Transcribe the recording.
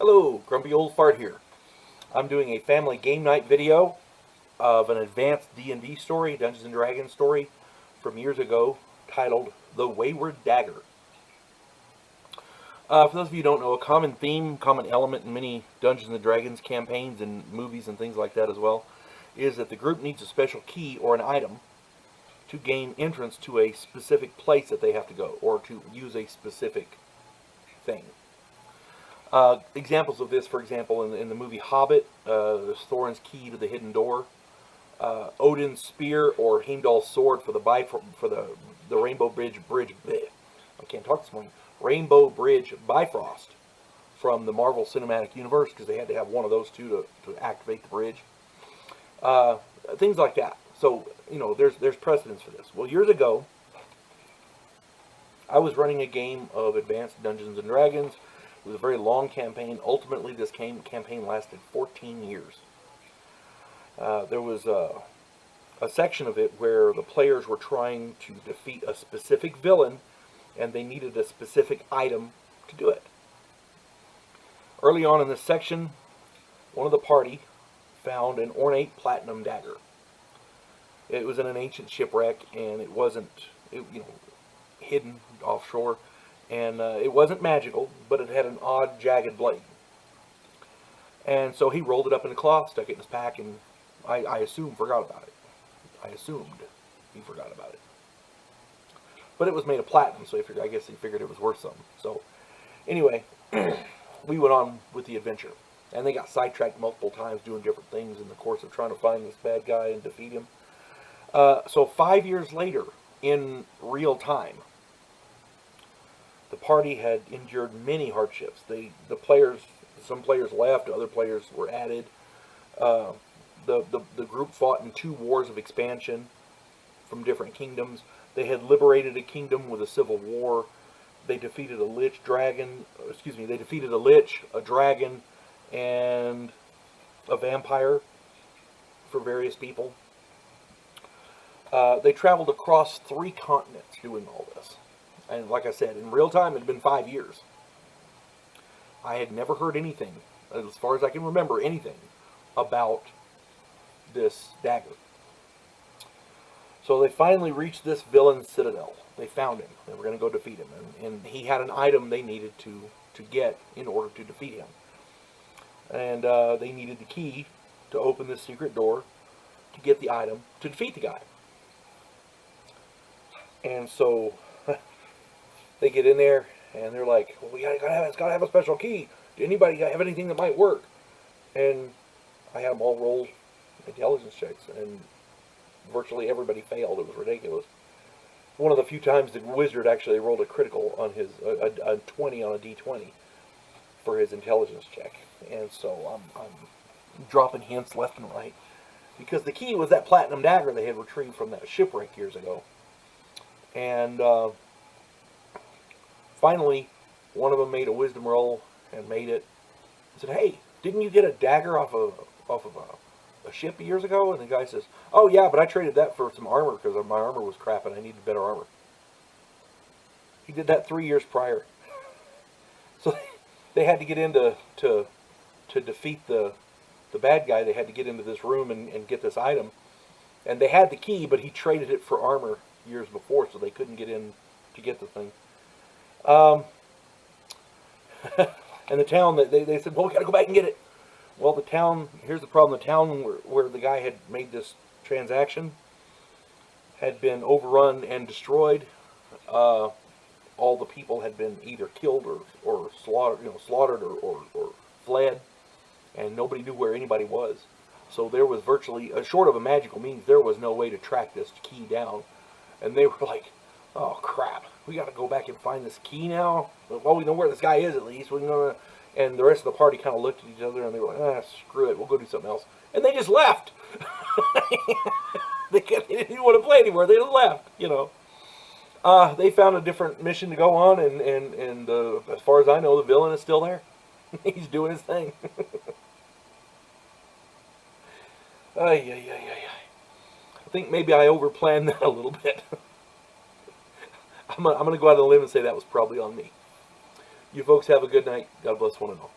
Hello, Grumpy Old Fart here. I'm doing a family game night video of an advanced D&D story, Dungeons & Dragons story, from years ago, titled The Wayward Dagger. For those of you who don't know, a common theme, common element in many Dungeons & Dragons campaigns and movies and things like that as well, is that the group needs a special key or an item to gain entrance to a specific place that they have to go, or to use a specific thing. Examples of this, for example, in the movie Hobbit, there's Thorin's key to the hidden door, Odin's spear or Heimdall's sword for the Rainbow Bridge bleh, I can't talk this morning. Rainbow Bridge Bifrost from the Marvel Cinematic Universe, because they had to have one of those two to activate the bridge. Things like that. So, you know, there's precedence for this. Well, years ago, I was running a game of Advanced Dungeons & Dragons. It was a very long campaign. Ultimately, this campaign lasted 14 years. There was a section of it where the players were trying to defeat a specific villain, and they needed a specific item to do it. Early on in this section, one of the party found an ornate platinum dagger. It was in an ancient shipwreck, and it wasn't, hidden offshore. And it wasn't magical, but it had an odd, jagged blade. And so he rolled it up in a cloth, stuck it in his pack, and I assumed forgot about it. I assumed he forgot about it. But it was made of platinum, so I guess he figured it was worth something. So, anyway, we went on with the adventure. And they got sidetracked multiple times doing different things in the course of trying to find this bad guy and defeat him. So 5 years later, in real time, the party had endured many hardships. Some players left, other players were added. The group fought in 2 wars of expansion from different kingdoms. They had liberated a kingdom with a civil war. They defeated a lich, a dragon, and a vampire for various people. They traveled across 3 continents doing all this. And like I said, in real time, it had been 5 years. I had never heard anything, as far as I can remember, anything about this dagger. So they finally reached this villain's citadel. They found him. They were going to go defeat him. And he had an item they needed to get in order to defeat him. And they needed the key to open this secret door to get the item to defeat the guy. And so they get in there, and they're like, well, it's got to have a special key. Do anybody have anything that might work? And I had them all roll intelligence checks, and virtually everybody failed. It was ridiculous. One of the few times the wizard actually rolled a critical on his, a 20 on a d20 for his intelligence check. And so I'm dropping hints left and right. Because the key was that platinum dagger they had retrieved from that shipwreck years ago. And finally, one of them made a wisdom roll and made it. I said, "Hey, didn't you get a dagger off of a ship years ago?" And the guy says, "Oh yeah, but I traded that for some armor because my armor was crap and I needed better armor." He did that 3 years prior. So they had to get into to defeat the bad guy. They had to get into this room and get this item, and they had the key, but he traded it for armor years before, so they couldn't get in to get the thing. And the town, they said, "Well, we got to go back and get it." Well, the town, here's the problem. The town where the guy had made this transaction had been overrun and destroyed. All the people had been either killed or slaughtered or fled, and nobody knew where anybody was. So there was virtually, short of a magical means, there was no way to track this key down. And they were like, "Oh crap, we got to go back and find this key now. Well, we know where this guy is at least. And the rest of the party kind of looked at each other and they were like, "Screw it, we'll go do something else." And they just left. They didn't want to play anymore. They just left. They found a different mission to go on, and as far as I know, the villain is still there. He's doing his thing. I think maybe I overplanned that a little bit. I'm going to go out on a limb and say that was probably on me. You folks have a good night. God bless one and all.